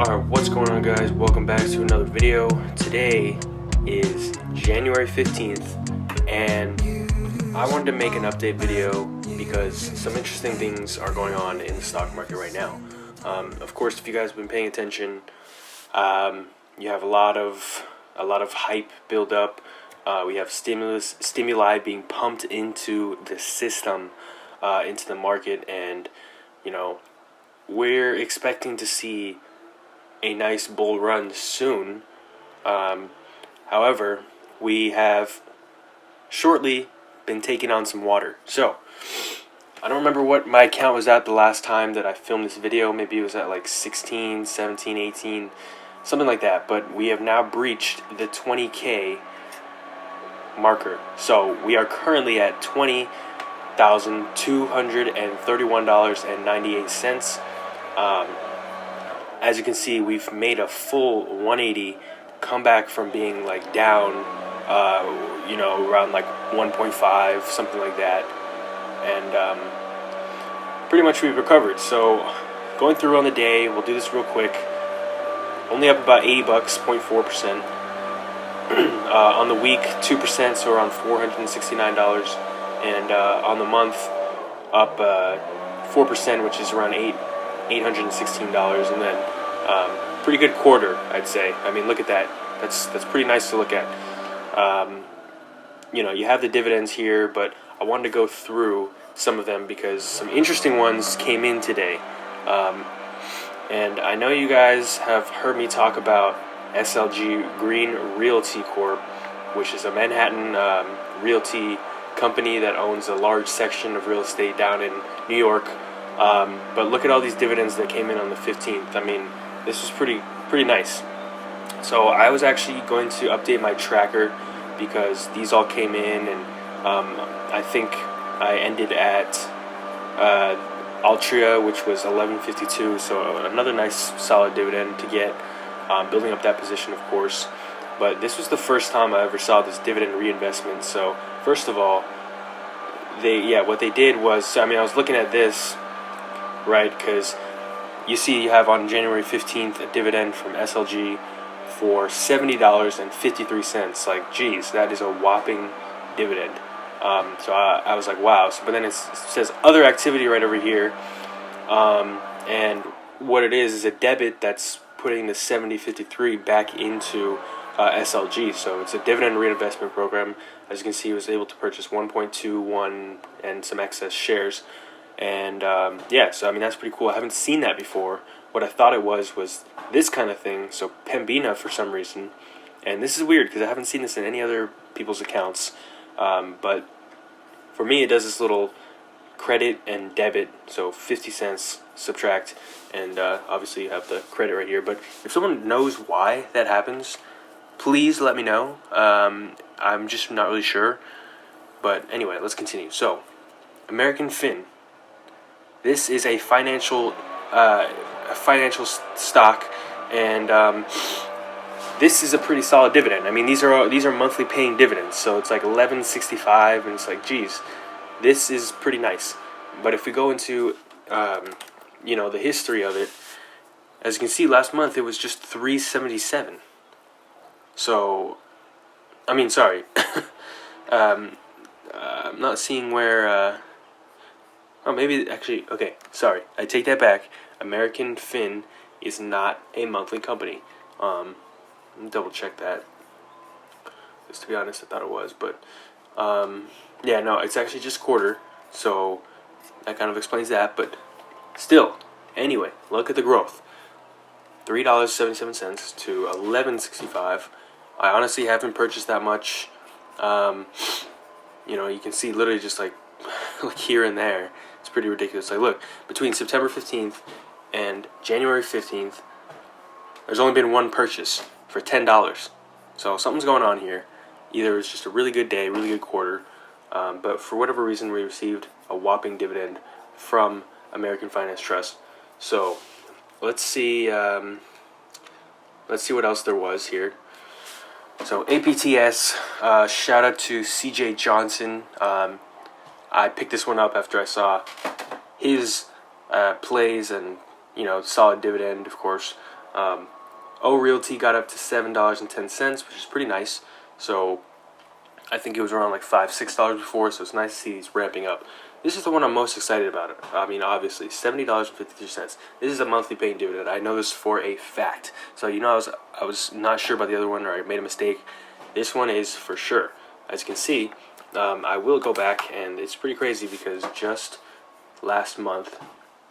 Alright, what's going on, guys? Welcome back to another video. Today is January 15th and I wanted to make an update video because some interesting things are going on in the stock market right now. Of course, if you guys have been paying attention, you have a lot of hype build up. We have stimuli being pumped into the system, into the market, and we're expecting to see a nice bull run soon. However, we have shortly been taking on some water. So, I don't remember what my account was at the last time that I filmed this video. Maybe it was at like 16, 17, 18, something like that. But we have now breached the 20K marker. So, we are currently at $20,231.98. As you can see, we've made a full 180, come back from being like down, around like 1.5, something like that, and pretty much we've recovered. So, going through on the day, we'll do this real quick. Only up about $80, 0.4%. On the week, 2%, so around $469, and on the month, up 4%, which is around $816, and then pretty good quarter, I'd say. I mean, look at that. That's pretty nice to look at. You have the dividends here, but I wanted to go through some of them because some interesting ones came in today. And I know you guys have heard me talk about SLG Green Realty Corp, which is a Manhattan realty company that owns a large section of real estate down in New York. But look at all these dividends that came in on the 15th. I mean, this was pretty nice. So I was actually going to update my tracker because these all came in, and I think I ended at Altria, which was 11.52. So another nice solid dividend to get, building up that position, of course. But this was the first time I ever saw this dividend reinvestment. So first of all, what they did was, I was looking at this, right, because you see you have on January 15th a dividend from SLG for $70.53. Like, geez, that is a whopping dividend. So I was like, wow. So, but then it says other activity right over here, and what it is a debit that's putting the 70.53 back into SLG. So it's a dividend reinvestment program. As you can see, he was able to purchase 1.21 and some excess shares. And so that's pretty cool. I haven't seen that before. What I thought it was this kind of thing, so Pembina for some reason. And this is weird because I haven't seen this in any other people's accounts. But for me, it does this little credit and debit. So 50 cents subtract, and obviously you have the credit right here. But if someone knows why that happens, please let me know. I'm just not really sure. But anyway, let's continue. So, American Fin. This is a financial stock, and this is a pretty solid dividend. I mean, these are monthly paying dividends, so it's like $11.65, and it's like, geez, this is pretty nice. But if we go into the history of it, as you can see, last month it was just $3.77. So, sorry, I'm not seeing where. Maybe actually, okay, sorry, I take that back. American Fin is not a monthly company. Let me double check that. Just to be honest, I thought it was, but no, it's actually just quarter. So that kind of explains that. But still, anyway, look at the growth: $3.77 to $11.65. I honestly haven't purchased that much. You can see literally just like here and there. It's pretty ridiculous. Like, look, between September 15th and January 15th, there's only been one purchase for $10. So something's going on here. Either it's just a really good day, really good quarter, but for whatever reason, we received a whopping dividend from American Finance Trust. So let's see what else there was here. So APTS, shout out to CJ Johnson. I picked this one up after I saw his plays and, solid dividend, of course. O Realty got up to $7.10, which is pretty nice. So I think it was around like $5-6 before, so it's nice to see these ramping up. This is the one I'm most excited about. I mean, obviously, $70.52. This is a monthly paying dividend. I know this for a fact. So I was not sure about the other one, or I made a mistake. This one is for sure. As you can see, I will go back, and it's pretty crazy because just last month,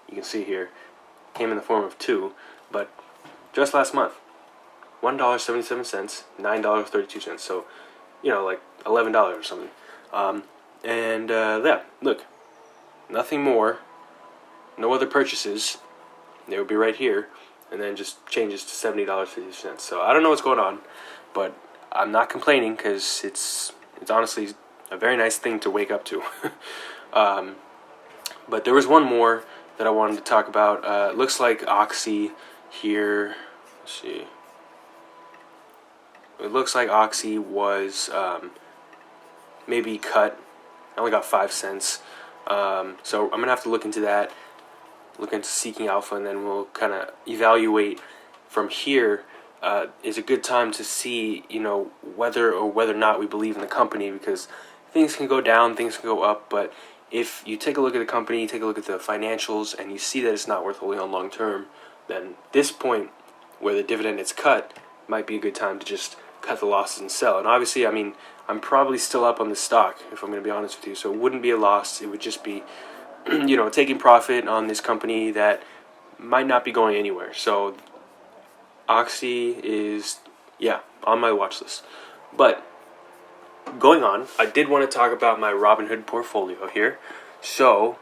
you can see here, came in the form of two, but just last month, $1.77, $9.32. So, like $11 or something. Yeah, look, nothing more, no other purchases. They would be right here, and then just changes to $70.50. So I don't know what's going on, but I'm not complaining because it's honestly a very nice thing to wake up to. But there was one more that I wanted to talk about. It looks like Oxy here. Let's see. It looks like Oxy was maybe cut. I only got 5 cents. So I'm going to have to look into that, look into Seeking Alpha, and then we'll kind of evaluate from here. Is a good time to see, whether or not we believe in the company, because things can go down, things can go up, but if you take a look at the company, take a look at the financials, and you see that it's not worth holding on long term, then this point where the dividend is cut might be a good time to just cut the losses and sell. And obviously, I mean, I'm probably still up on the stock, if I'm going to be honest with you, so it wouldn't be a loss. It would just be, taking profit on this company that might not be going anywhere. So Oxy is, on my watch list. But going on, I did want to talk about my Robinhood portfolio here. So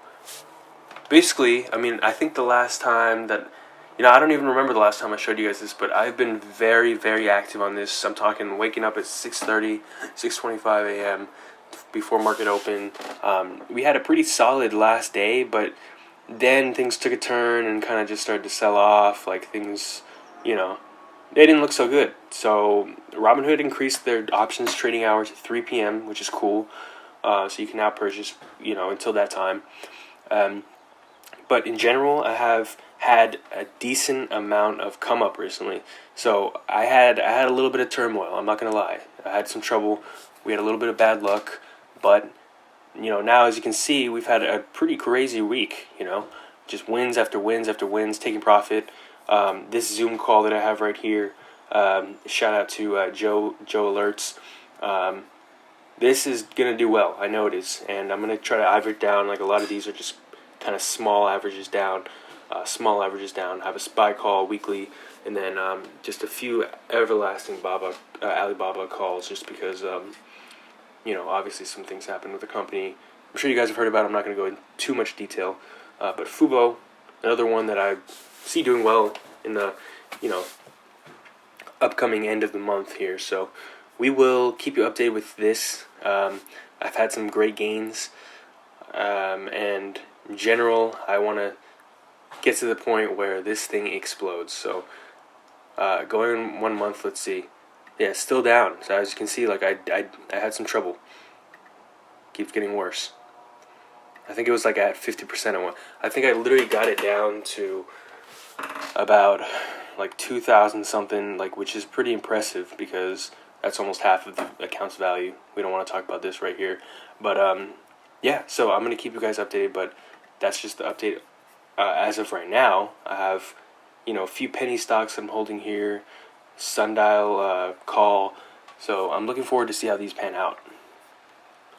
basically, I mean, I think the last time that, I don't even remember the last time I showed you guys this, but I've been very, very active on this. I'm talking waking up at 6:30, 6:25 a.m. before market open. We had a pretty solid last day, but then things took a turn and kind of just started to sell off. Like things, they didn't look so good. So Robinhood increased their options trading hours at 3 p.m., which is cool. So you can now purchase, until that time. But in general, I have had a decent amount of come up recently. So I had a little bit of turmoil, I'm not going to lie. I had some trouble. We had a little bit of bad luck. But, now as you can see, we've had a pretty crazy week, Just wins after wins after wins, taking profit. This Zoom call that I have right here, shout out to Joe Alerts. This is going to do well. I know it is. And I'm going to try to average down. Like a lot of these are just kind of small averages down. Have a SPY call weekly, and then just a few everlasting Alibaba calls, just because obviously some things happen with the company. I'm sure you guys have heard about it. I'm not going to go into too much detail, but Fubo, another one that I see doing well in the upcoming end of the month here. So we will keep you updated with this. I've had some great gains, and in general, I want to get to the point where this thing explodes. So going 1 month, let's see. Yeah, it's still down. So as you can see, like I had some trouble. Keeps getting worse. I think it was like at 50% at one. I think I literally got it down to about like 2,000 something, like, which is pretty impressive because that's almost half of the account's value. We don't want to talk about this right here, but so I'm gonna keep you guys updated. But that's just the update. As of right now, I have, a few penny stocks I'm holding here, Sundial, Call. So I'm looking forward to see how these pan out.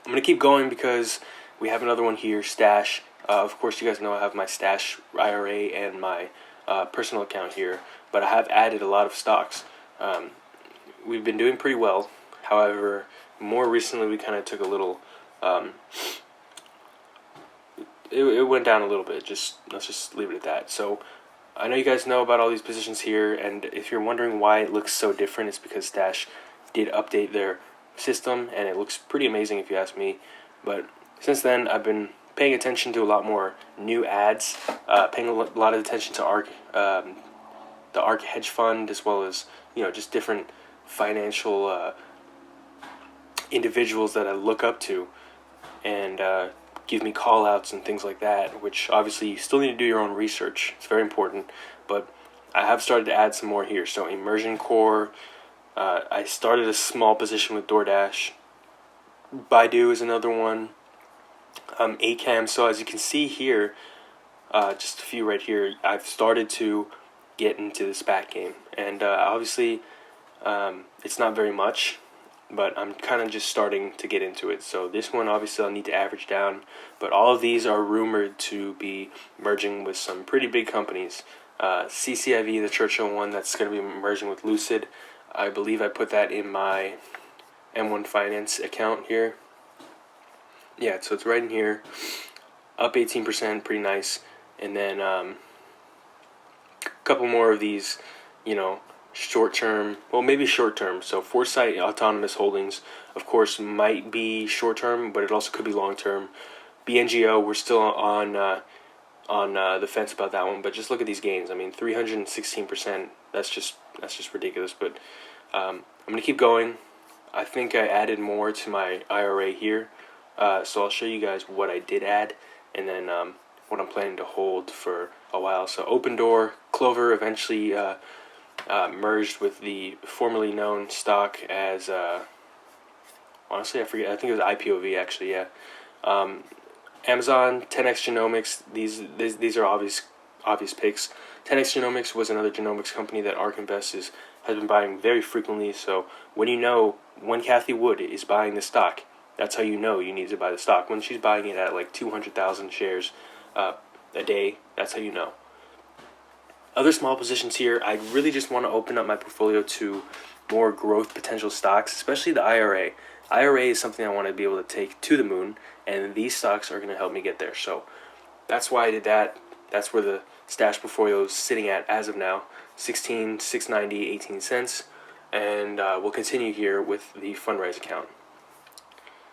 I'm going to keep going because we have another one here, Stash. Of course, you guys know I have my Stash IRA and my personal account here, but I have added a lot of stocks. We've been doing pretty well. However, more recently, we kind of took a little... It went down a little bit. Let's just leave it at that. So I know you guys know about all these positions here, and if you're wondering why it looks so different, it's because Stash did update their system, and it looks pretty amazing if you ask me. But since then, I've been paying attention to a lot more new ads, paying a lot of attention to the ARK hedge fund, as well as just different financial individuals that I look up to, and give me call outs and things like that, which obviously you still need to do your own research. It's very important, but I have started to add some more here. So Immersion Core, I started a small position with DoorDash. Baidu is another one. ACAM. So as you can see here, just a few right here, I've started to get into the SPAC game, and obviously it's not very much, but I'm kind of just starting to get into it. So this one, obviously, I'll need to average down, but all of these are rumored to be merging with some pretty big companies. CCIV, the Churchill one, that's going to be merging with Lucid. I believe I put that in my M1 Finance account here. Yeah, so it's right in here, up 18%, pretty nice. And then a couple more of these, short-term, well, maybe short-term. So Foresight Autonomous Holdings, of course, might be short-term, but it also could be long-term. BNGO, we're still on the fence about that one, but just look at these gains. I mean, 316%. That's just ridiculous. But I'm gonna keep going. I think I added more to my IRA here, so I'll show you guys what I did add, and then what I'm planning to hold for a while. So Open Door, Clover eventually merged with the formerly known stock as honestly I forget. I think it was IPOV actually. Yeah. Amazon, 10x Genomics. These are obvious picks. 10x Genomics was another genomics company that ARK Invest has been buying very frequently. So when Kathy Wood is buying the stock, that's how you know you need to buy the stock. When she's buying it at like 200,000 shares a day, that's how you know. Other small positions here, I really just want to open up my portfolio to more growth potential stocks, especially the IRA. IRA is something I want to be able to take to the moon, and these stocks are going to help me get there. So that's why I did that. That's where the stash portfolio is sitting at as of now, 16,690, 18 cents. And we'll continue here with the Fundrise account.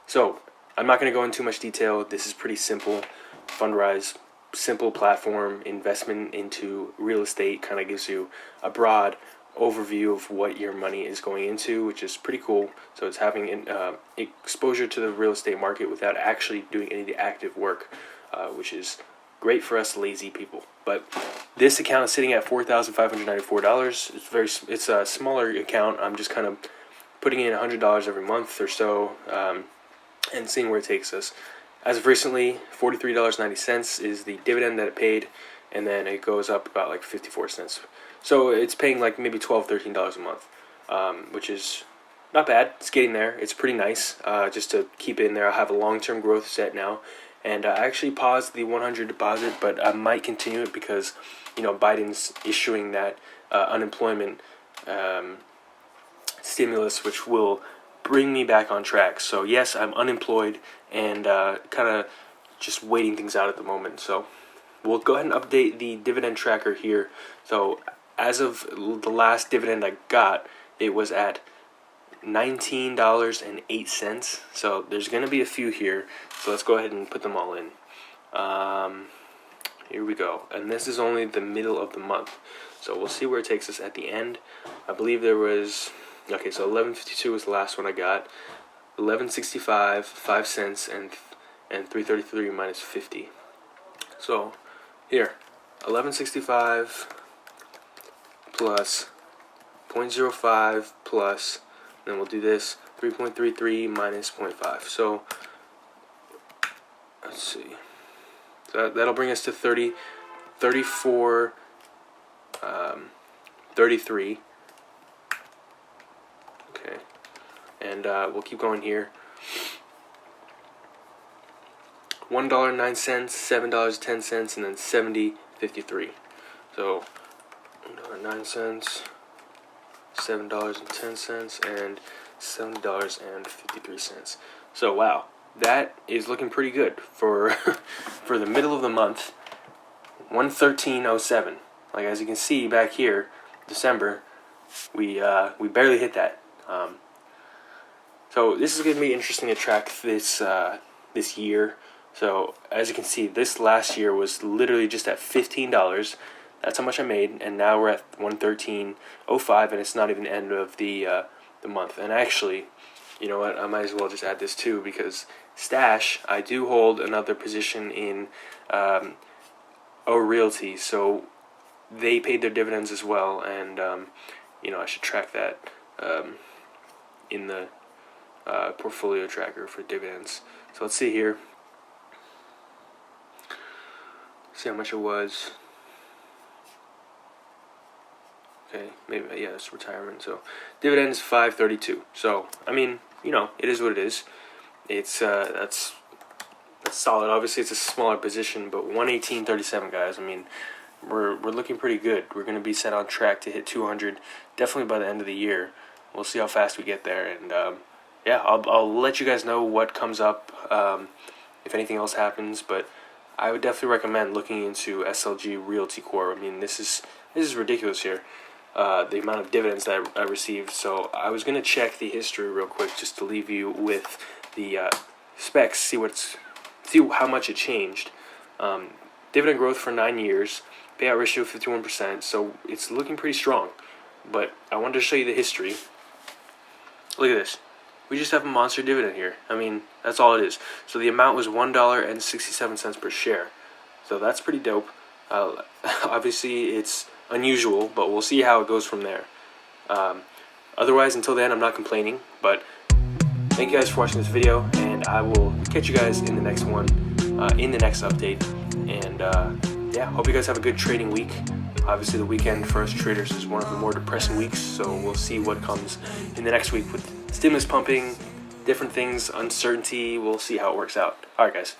So I'm not going to go into too much detail. This is pretty simple. Fundrise, simple platform, investment into real estate, kind of gives you a broad overview of what your money is going into, which is pretty cool. So it's having exposure to the real estate market without actually doing any of the active work, which is great for us lazy people. But this account is sitting at $4,594. It's a smaller account. I'm just kind of putting in $100 every month or so, and seeing where it takes us. As of recently, $43.90 is the dividend that it paid, and then it goes up about like 54 cents. So it's paying like maybe $12, $13 a month, which is not bad. It's getting there. It's pretty nice just to keep it in there. I have a long-term growth set now, and I actually paused the 100 deposit, but I might continue it because, Biden's issuing that unemployment stimulus, which will bring me back on track. So yes, I'm unemployed and kind of just waiting things out at the moment. So we'll go ahead and update the dividend tracker here. So as of the last dividend I got, it was at $19.08. So there's going to be a few here. So let's go ahead and put them all in. Here we go. And this is only the middle of the month. So we'll see where it takes us at the end. I believe there was... Okay, so 11.52 was the last one I got. 11.65, 5 cents, and 3.33 minus 50. So here, 11.65 plus 0.05 plus, then we'll do this, 3.33 minus 0.5. So let's see. So that'll bring us to 34, 33. Okay, and we'll keep going here. $1.09, $7.10, and then 70.53. So $1.09, $7.10, and $7.53. So wow, that is looking pretty good for for the middle of the month. 113.07. Like as you can see back here, December, we barely hit that. So this is going to be interesting to track this year. So as you can see, this last year was literally just at $15. That's how much I made, and now we're at 113.05, and it's not even the end of the month. And actually, you know what? I might as well just add this too, because Stash, I do hold another position in O Realty. So they paid their dividends as well, and I should track that in the portfolio tracker for dividends. So let's see here. See how much it was. Okay, maybe, yeah, it's retirement. So dividends $5.32. So I mean, it is what it is. It's that's solid. Obviously, it's a smaller position, but 118.37, guys. I mean, we're looking pretty good. We're going to be set on track to hit 200 definitely by the end of the year. We'll see how fast we get there, and yeah, I'll let you guys know what comes up if anything else happens. But I would definitely recommend looking into SLG Realty Corp. I mean, this is ridiculous here. The amount of dividends that I received. So I was going to check the history real quick just to leave you with the specs, see how much it changed. Dividend growth for 9 years, payout ratio 51%, so it's looking pretty strong. But I wanted to show you the history. Look at this. We just have a monster dividend here. I mean, that's all it is. So the amount was $1.67 per share. So that's pretty dope. Obviously, it's unusual, but we'll see how it goes from there. Otherwise, until then, I'm not complaining. But thank you guys for watching this video, and I will catch you guys in the next one, in the next update. And yeah, hope you guys have a good trading week. Obviously, the weekend for us traders is one of the more depressing weeks, so we'll see what comes in the next week with stimulus pumping, different things, uncertainty. We'll see how it works out. All right, guys.